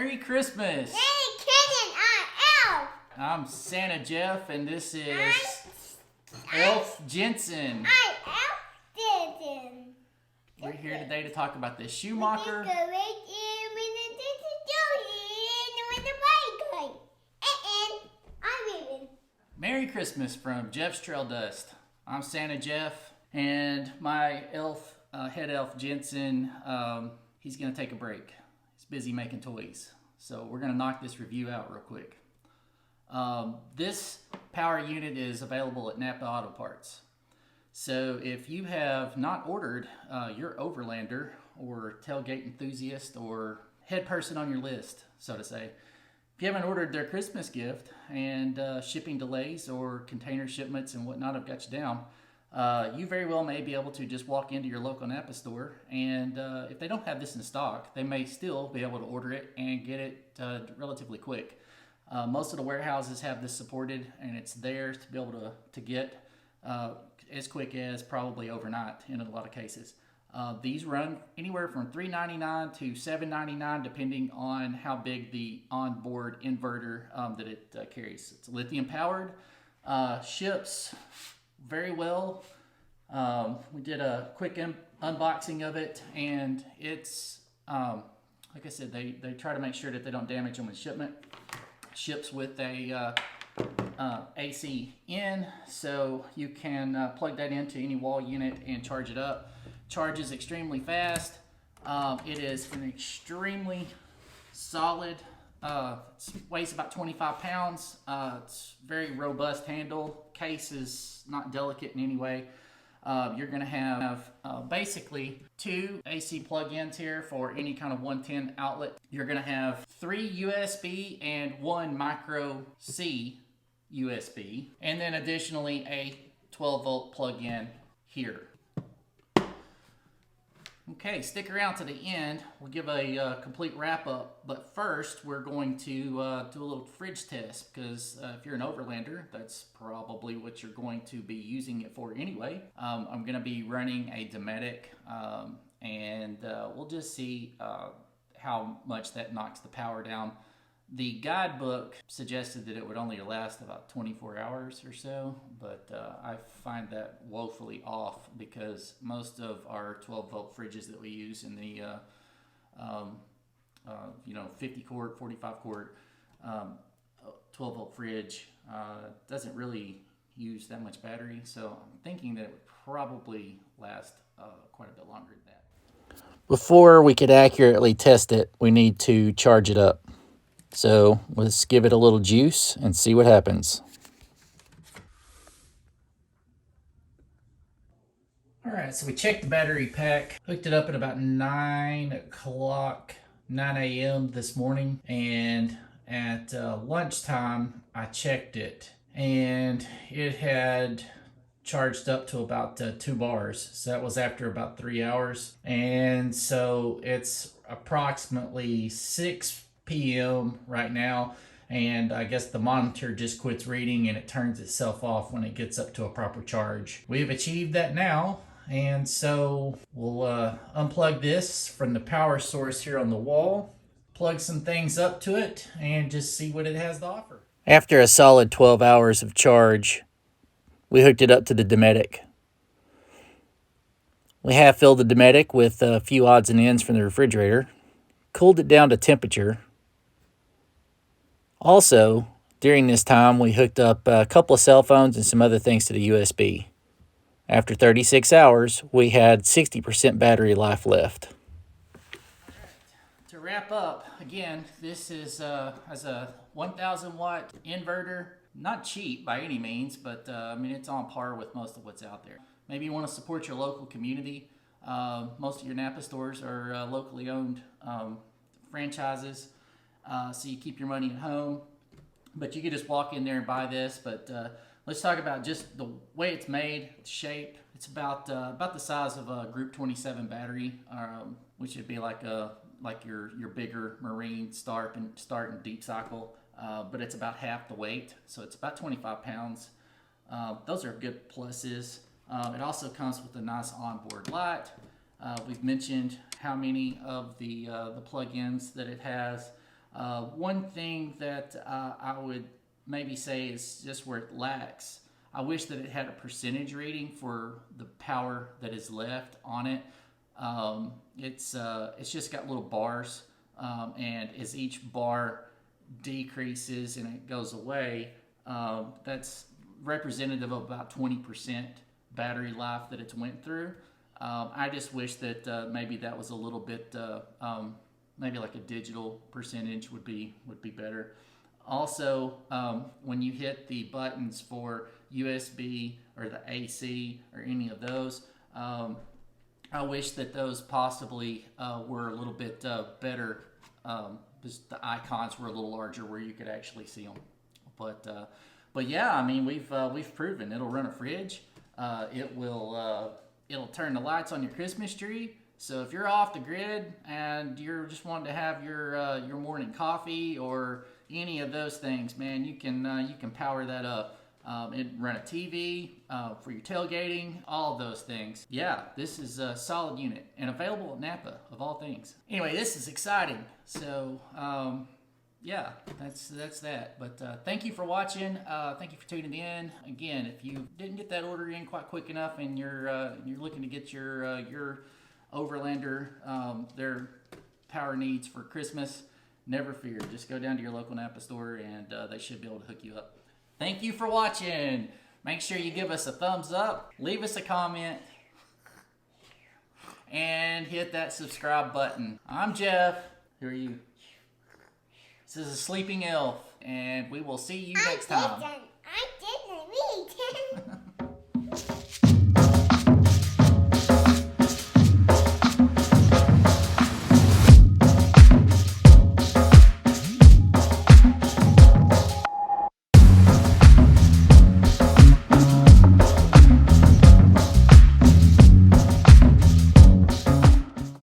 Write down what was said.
Merry Christmas! Merry Christmas, I'm Elf. I'm Santa Jeff, and this is Elf Jensen. I'm Elf Jensen. We're here today to talk about the Schumacher. Merry Christmas from Jeff's Trail Dust. I'm Santa Jeff, and my elf, head elf Jensen, he's going to take a break. He's busy making toys. So we're going to knock this review out real quick. This power unit is available at NAPA Auto Parts. So if you have not ordered your Overlander or tailgate enthusiast or head person on your list, so to say, if you haven't ordered their Christmas gift and shipping delays or container shipments and whatnot have got you down, you very well may be able to just walk into your local NAPA store, and if they don't have this in stock, they may still be able to order it and get it relatively quick. Most of the warehouses have this supported, and it's there to be able to get as quick as probably overnight in a lot of cases. These run anywhere from $3.99 to $7.99 depending on how big the onboard inverter that it carries. It's lithium powered, ships very well. We did a quick unboxing of it, and it's like I said, they try to make sure that they don't damage them in shipment. Ships with a AC in, so you can plug that into any wall unit and charge it up. Charges extremely fast. It is an extremely solid, weighs about 25 pounds. It's very robust handle. Case is not delicate in any way. You're going to have basically two AC plug-ins here for any kind of 110 outlet. You're going to have 3 USB and 1 micro C USB, and then additionally a 12 volt plug-in here. Okay, stick around to the end. We'll give a complete wrap up, but first we're going to do a little fridge test, because if you're an Overlander, that's probably what you're going to be using it for anyway. I'm going to be running a Dometic, and we'll just see how much that knocks the power down. The guidebook suggested that it would only last about 24 hours or so, but I find that woefully off, because most of our 12 volt fridges that we use in the 50 quart, 45 quart 12 volt fridge doesn't really use that much battery, so I'm thinking that it would probably last quite a bit longer than that. Before we could accurately test it, we need to charge it up. So let's give it a little juice and see what happens. All right, so we checked the battery pack, hooked it up at about 9 a.m. this morning, and at lunchtime I checked it, and it had charged up to about 2 bars. So that was after about 3 hours, and so it's approximately 6 p.m. right now, and I guess the monitor just quits reading and it turns itself off when it gets up to a proper charge. We've achieved that now, and so we'll unplug this from the power source here on the wall, plug some things up to it, and just see what it has to offer. After a solid 12 hours of charge, we hooked it up to the Dometic. We half filled the Dometic with a few odds and ends from the refrigerator, cooled it down to temperature. Also, during this time, we hooked up a couple of cell phones and some other things to the USB. After 36 hours, we had 60% battery life left. All right. To wrap up, again, this is as a 1,000 watt inverter. Not cheap by any means, but I mean, it's on par with most of what's out there. Maybe you want to support your local community. Most of your NAPA stores are locally owned franchises. So you keep your money at home, but you could just walk in there and buy this. But let's talk about just the way it's made, its shape. It's about the size of a Group 27 battery, which would be like your bigger Marine start and deep cycle. But it's about half the weight, so it's about 25 pounds. Those are good pluses. It also comes with a nice onboard light. We've mentioned how many of the plug-ins that it has. One thing that I would maybe say is just where it lacks. I wish that it had a percentage reading for the power that is left on it. It's just got little bars, and as each bar decreases and it goes away, that's representative of about 20% battery life that it's went through. I just wish that maybe that was a little bit, maybe like a digital percentage would be better. Also, when you hit the buttons for USB or the AC or any of those, I wish that those possibly were a little bit better. Just the icons were a little larger where you could actually see them. But yeah, I mean we've proven it'll run a fridge. It'll turn the lights on your Christmas tree. So if you're off the grid and you're just wanting to have your morning coffee or any of those things, man, you can power that up. It run a TV for your tailgating, all of those things. Yeah, this is a solid unit and available at NAPA of all things. Anyway, this is exciting. So yeah, that's that. But thank you for watching. Thank you for tuning in. Again, if you didn't get that order in quite quick enough and you're looking to get your Overlander their power needs for Christmas, never fear. Just go down to your local NAPA store and they should be able to hook you up. Thank you for watching. Make sure you give us a thumbs up, leave us a comment, and hit that subscribe button. I'm Jeff. Who are you? This is a sleeping elf, and we will see you next time. I did